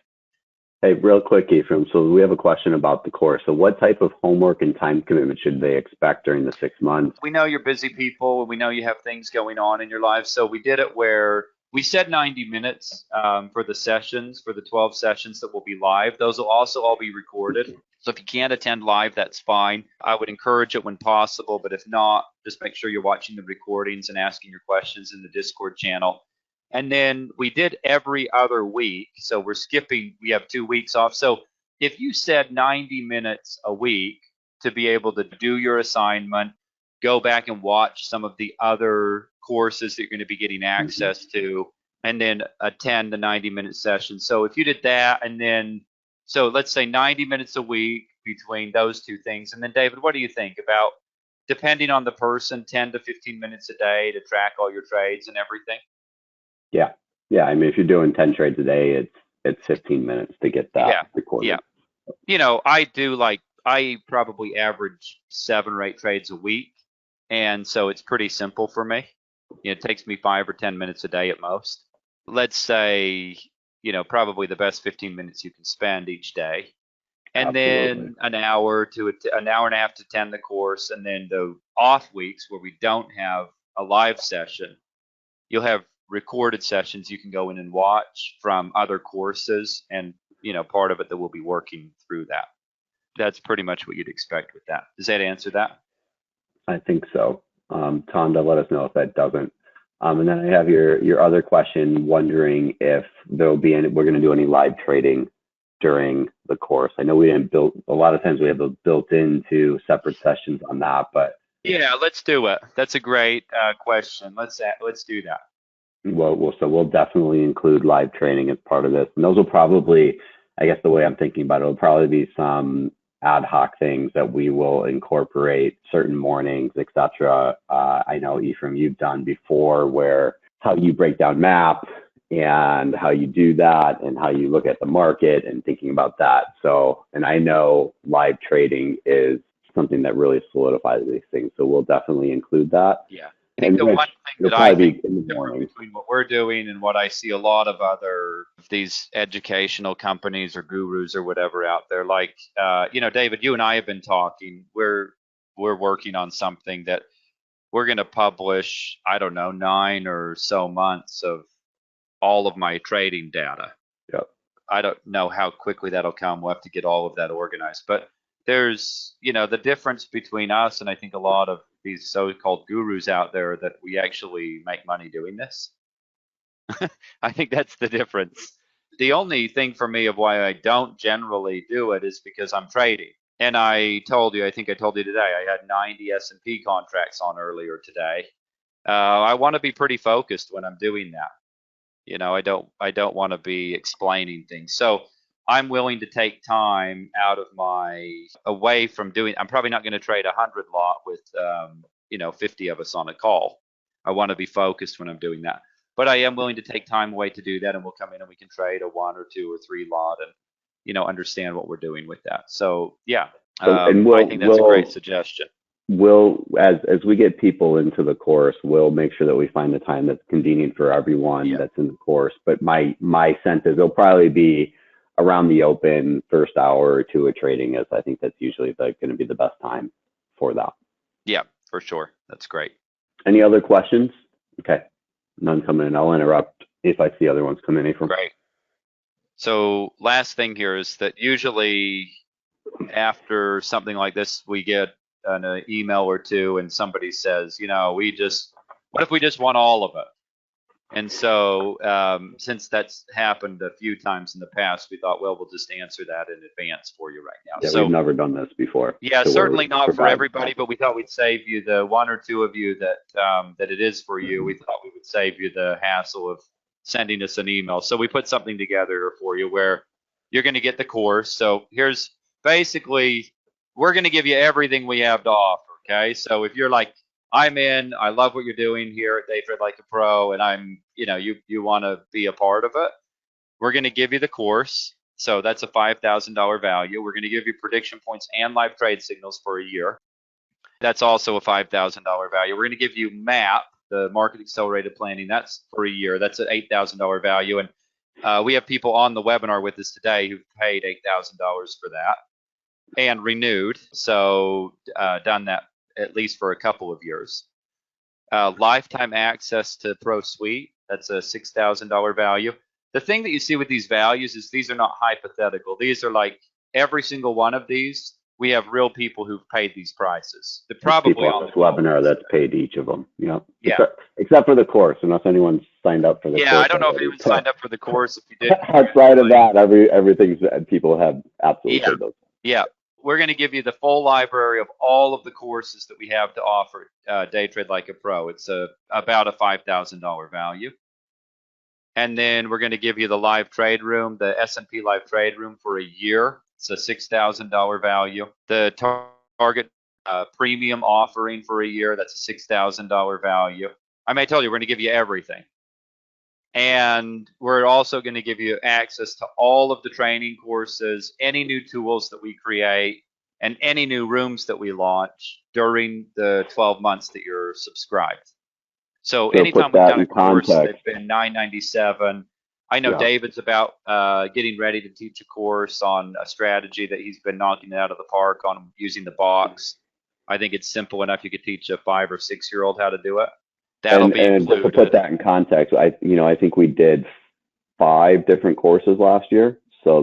Hey, real quick, Ephraim. So we have a question about the course. So what type of homework and time commitment should they expect during the 6 months? We know you're busy people and we know you have things going on in your life. So we did it where we said 90 minutes for the sessions, for the 12 sessions that will be live. Those will also all be recorded. So if you can't attend live, that's fine. I would encourage it when possible, but if not, just make sure you're watching the recordings and asking your questions in the Discord channel. And then we did every other week. So we have 2 weeks off. So if you said 90 minutes a week to be able to do your assignment, go back and watch some of the other courses that you're going to be getting access to, and then attend the 90-minute session. So if you did that, and then, so let's say 90 minutes a week between those 2 things. And then David, what do you think about, depending on the person, 10 to 15 minutes a day to track all your trades and everything? Yeah. I mean, if you're doing 10 trades a day, it's 15 minutes to get that recorded. Yeah. I probably average 7 or 8 trades a week. And so it's pretty simple for me. It takes me 5 or 10 minutes a day at most. Let's say, probably the best 15 minutes you can spend each day. And Absolutely. then an hour and a half to attend the course. And then the off weeks where we don't have a live session, you'll have recorded sessions you can go in and watch from other courses, and part of it that we'll be working through that. That's pretty much what you'd expect with that. Does that answer that? I think so. Tonda, let us know if that doesn't. And then I have your other question, wondering if we're going to do any live trading during the course. I know we didn't a lot of times we have built into separate sessions on that, but yeah, let's do it. That's a great question. Let's do that. So we'll definitely include live training as part of this. And those will probably, I guess the way I'm thinking about it, will probably be some ad hoc things that we will incorporate certain mornings, etc. I know, Ephraim, you've done before where how you break down MAP and how you do that and how you look at the market and thinking about that. So, and I know live trading is something that really solidifies these things. So we'll definitely include that. Yeah. I think the one thing that I think is different between what we're doing and what I see a lot of other these educational companies or gurus or whatever out there, like David, you and I have been talking. We're working on something that we're going to publish. I don't know, 9 or so months of all of my trading data. Yep. I don't know how quickly that'll come. We'll have to get all of that organized, but there's the difference between us and I think a lot of these so-called gurus out there that we actually make money doing this. I think that's the difference. The only thing for me of why I don't generally do it is because I'm trading. And I think I told you today, I had 90 S&P contracts on earlier today. I want to be pretty focused when I'm doing that. I don't want to be explaining things. So I'm willing to take time out of away from doing. I'm probably not going to trade 100 lot with 50 of us on a call. I want to be focused when I'm doing that, but I am willing to take time away to do that, and we'll come in and we can trade a 1 or 2 or 3 lot, and understand what we're doing with that. So yeah, So, and I think that's a great suggestion. we'll as we get people into the course, we'll make sure that we find the time that's convenient for everyone Yeah, that's in the course. But my sense is it'll probably be around the open first hour or two of trading, as I think that's usually going to be the best time for that. yeah, for sure. That's great. Any other questions? Okay, none coming in. I'll interrupt if I see other ones come in, April. Great. So last thing here is that usually after something like this, we get an email or two, and somebody says, what if we just want all of it? And so, since that's happened a few times in the past, we thought, well, we'll just answer that in advance for you right now. Yeah, So, we've never done this before. yeah, So certainly not for provide. everybody, but we thought we'd save you the 1 or 2 of you that it is for you. We thought we would save you the hassle of sending us an email. So we put something together for you where you're going to get the course. So here's basically, we're going to give you everything we have to offer. Okay, so if you're like, I'm in, I love what you're doing here at Day Trade Like a Pro, and you want to be a part of it, we're going to give you the course. So that's a $5,000 value. We're going to give you prediction points and live trade signals for a year. That's also a $5,000 value. We're going to give you MAP, the Market Accelerated Planning. That's for a year. That's an $8,000 value. And we have people on the webinar with us today who've paid $8,000 for that and renewed. So done that at least for a couple of years. Lifetime access to Pro Suite. That's a $6,000 value. The thing that you see with these values is these are not hypothetical. These are like every single one of these. We have real people who've paid these prices. They're probably people on this webinar that's paid each of them. Yeah. Except for the course, unless anyone's signed up for the course. Yeah, I don't know if anyone signed up for the course. If you did, outside of that, everything people have absolutely paid those. Yeah. We're going to give you the full library of all of the courses that we have to offer Day Trade Like a Pro. It's about a $5,000 value. And then we're going to give you the live trade room, the S&P live trade room for a year. It's a $6,000 value. The target premium offering for a year, that's a $6,000 value. I may tell you, we're going to give you everything. And we're also going to give you access to all of the training courses, any new tools that we create, and any new rooms that we launch during the 12 months that you're subscribed. So anytime we've done a course, they've been $997. I know David's about getting ready to teach a course on a strategy that he's been knocking it out of the park on using the box. I think it's simple enough. You could teach a 5 or 6-year-old how to do it. That'll be included. And just to put that in context, I think we did 5 different courses last year. So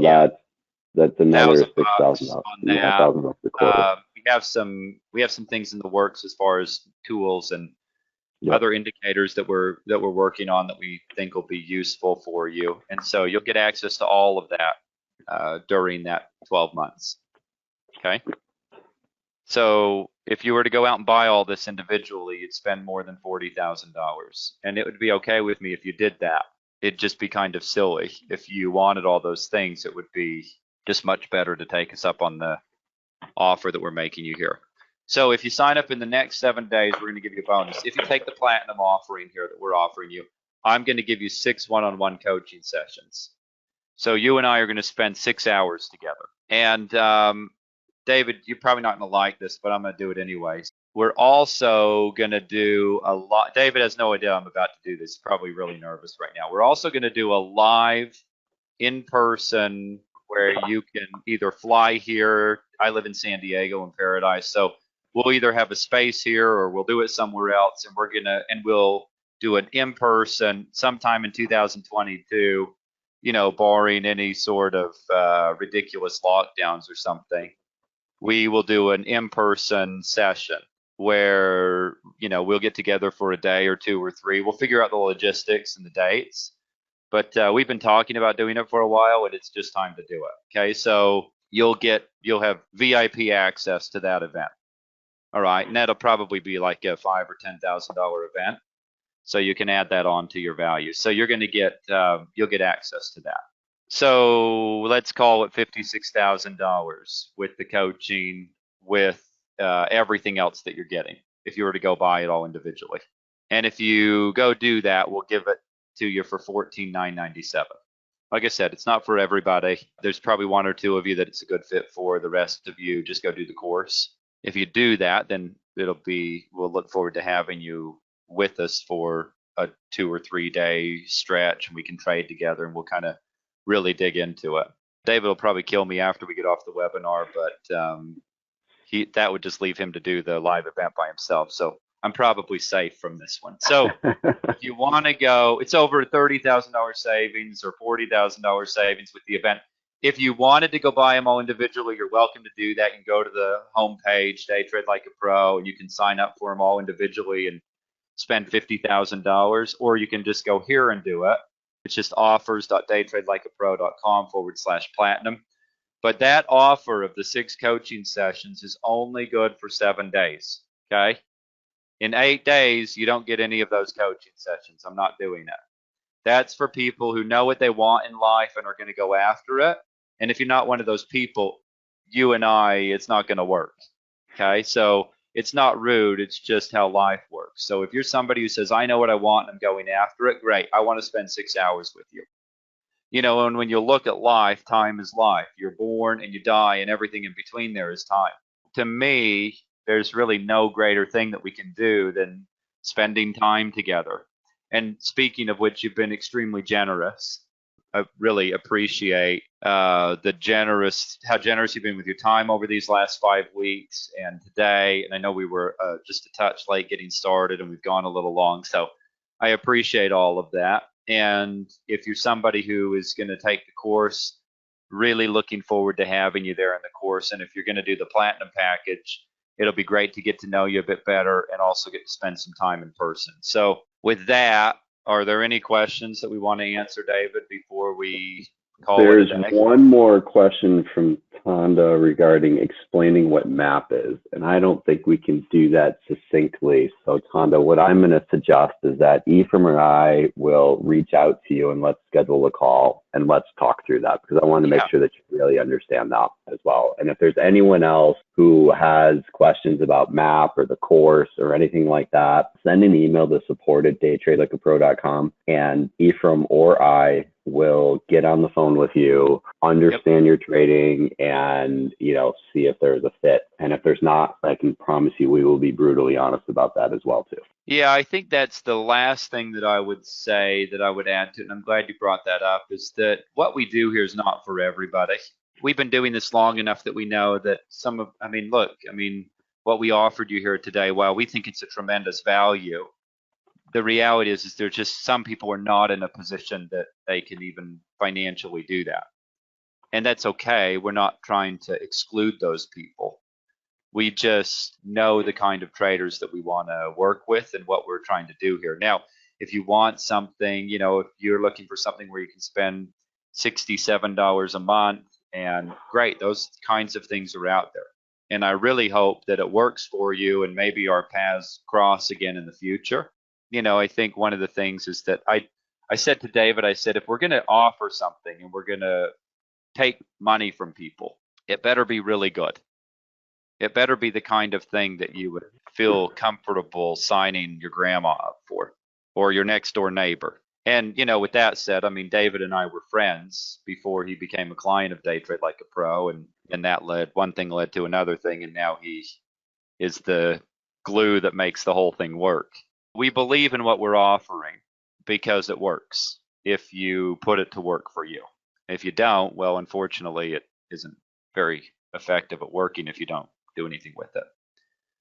that's another $6,000 on that. We have some things in the works as far as tools and other indicators that we're working on that we think will be useful for you. And so you'll get access to all of that during that 12 months. Okay. So if you were to go out and buy all this individually, you'd spend more than $40,000. And it would be okay with me if you did that. It'd just be kind of silly. If you wanted all those things, it would be just much better to take us up on the offer that we're making you here. So if you sign up in the next 7 days, we're going to give you a bonus. If you take the platinum offering here that we're offering you, I'm going to give you 6 one-on-one coaching sessions. So you and I are going to spend 6 hours together. And David, you're probably not going to like this, but I'm going to do it anyways. We're also going to do a lot. David has no idea I'm about to do this. He's probably really nervous right now. We're also going to do a live in-person where you can either fly here. I live in San Diego in Paradise. So we'll either have a space here or we'll do it somewhere else. And we'll do an in-person sometime in 2022, barring any sort of ridiculous lockdowns or something. We will do an in-person session where, we'll get together for a day or 2 or 3. We'll figure out the logistics and the dates. But we've been talking about doing it for a while, and it's just time to do it. Okay, so you'll have VIP access to that event. All right, and that'll probably be like a $5,000 or $10,000 event. So you can add that on to your value. So you're going to get you'll get access to that. So let's call it $56,000 with the coaching, with everything else that you're getting, if you were to go buy it all individually. And if you go do that, we'll give it to you for $14,997. Like I said, it's not for everybody. There's probably one or two of you that it's a good fit for. The rest of you just go do the course. If you do that, then we'll look forward to having you with us for a 2 or 3 day stretch, and we can trade together and we'll kind of really dig into it. David will probably kill me after we get off the webinar, but that would just leave him to do the live event by himself. So I'm probably safe from this one. So if you want to go, it's over $30,000 savings or $40,000 savings with the event. If you wanted to go buy them all individually, you're welcome to do that. You can go to the homepage, Day Trade Like a Pro, and you can sign up for them all individually and spend $50,000, or you can just go here and do it. It's just offers.daytradelikeapro.com/platinum. But that offer of the 6 coaching sessions is only good for 7 days. Okay. In 8 days, you don't get any of those coaching sessions. I'm not doing that. That's for people who know what they want in life and are going to go after it. And if you're not one of those people, you and I, it's not going to work. Okay. So it's not rude. It's just how life works. So if you're somebody who says, I know what I want and I'm going after it, great. I want to spend 6 hours with you. And when you look at life, time is life. You're born and you die, and everything in between there is time. To me, there's really no greater thing that we can do than spending time together. And speaking of which, you've been extremely generous. I really appreciate how generous you've been with your time over these last 5 weeks and today. And I know we were just a touch late getting started, and we've gone a little long. So I appreciate all of that. And if you're somebody who is going to take the course, really looking forward to having you there in the course. And if you're going to do the platinum package, it'll be great to get to know you a bit better and also get to spend some time in person. So with that, are there any questions that we want to answer, David, before we call it a There's day? one more question from Tonda regarding explaining what MAP is, and I don't think we can do that succinctly. So Tonda, what I'm going to suggest is that Ephraim or I will reach out to you and let's schedule a call and let's talk through that, because I want to make Yeah. sure that you really understand that as well. And if there's anyone else who has questions about MAP or the course or anything like that, send an email to support@daytradelikeapro.com, and Ephraim or I will get on the phone with you, understand your trading, and see if there's a fit. And if there's not, I can promise you we will be brutally honest about that as well too. Yeah, I think that's the last thing that I would say that I would add to it, and I'm glad you brought that up, is that what we do here is not for everybody. We've been doing this long enough that we know that what we offered you here today, while we think it's a tremendous value, the reality is there's just some people are not in a position that they can even financially do that. And that's okay. We're not trying to exclude those people. We just know the kind of traders that we want to work with and what we're trying to do here. Now, if you want something, if you're looking for something where you can spend $67 a month, and great, those kinds of things are out there. And I really hope that it works for you and maybe our paths cross again in the future. I think one of the things is that I said to David, I said, if we're going to offer something and we're going to take money from people, it better be really good. It better be the kind of thing that you would feel comfortable signing your grandma up for, or your next door neighbor. And with that said, David and I were friends before he became a client of Day Trade Like a Pro, and that one thing led to another thing, and now he is the glue that makes the whole thing work. We believe in what we're offering because it works if you put it to work for you. If you don't, well, unfortunately, it isn't very effective at working if you don't do anything with it.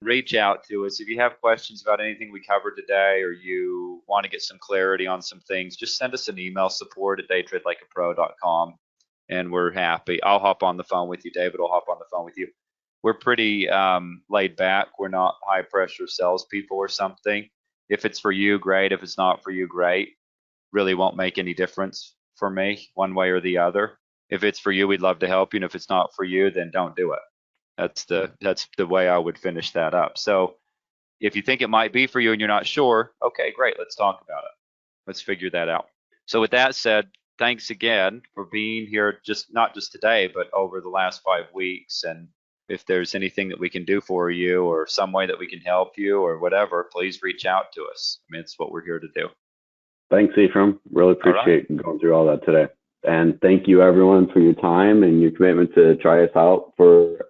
Reach out to us if you have questions about anything we covered today, or you want to get some clarity on some things. Just send us an email, support@daytradelikeapro.com, and we're happy. I'll hop on the phone with you. David will hop on the phone with you. We're pretty laid back. We're not high pressure salespeople or something. If it's for you, great. If it's not for you, great. Really won't make any difference for me one way or the other. If it's for you, we'd love to help you. And if it's not for you, then don't do it. That's the way I would finish that up. So if you think it might be for you and you're not sure, okay, great. Let's talk about it. Let's figure that out. So with that said, thanks again for being here, just not just today, but over the last 5 weeks. And if there's anything that we can do for you or some way that we can help you or whatever, please reach out to us. I mean, it's what we're here to do. Thanks, Ephraim. Really All right. appreciate going through all that today. And thank you, everyone, for your time and your commitment to try us out for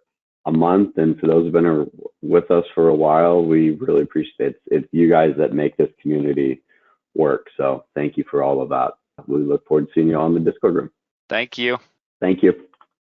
a month. And for those who've been with us for a while, we really appreciate it. It's you guys that make this community work. So thank you for all of that. We look forward to seeing you all in the Discord room. Thank you. Thank you.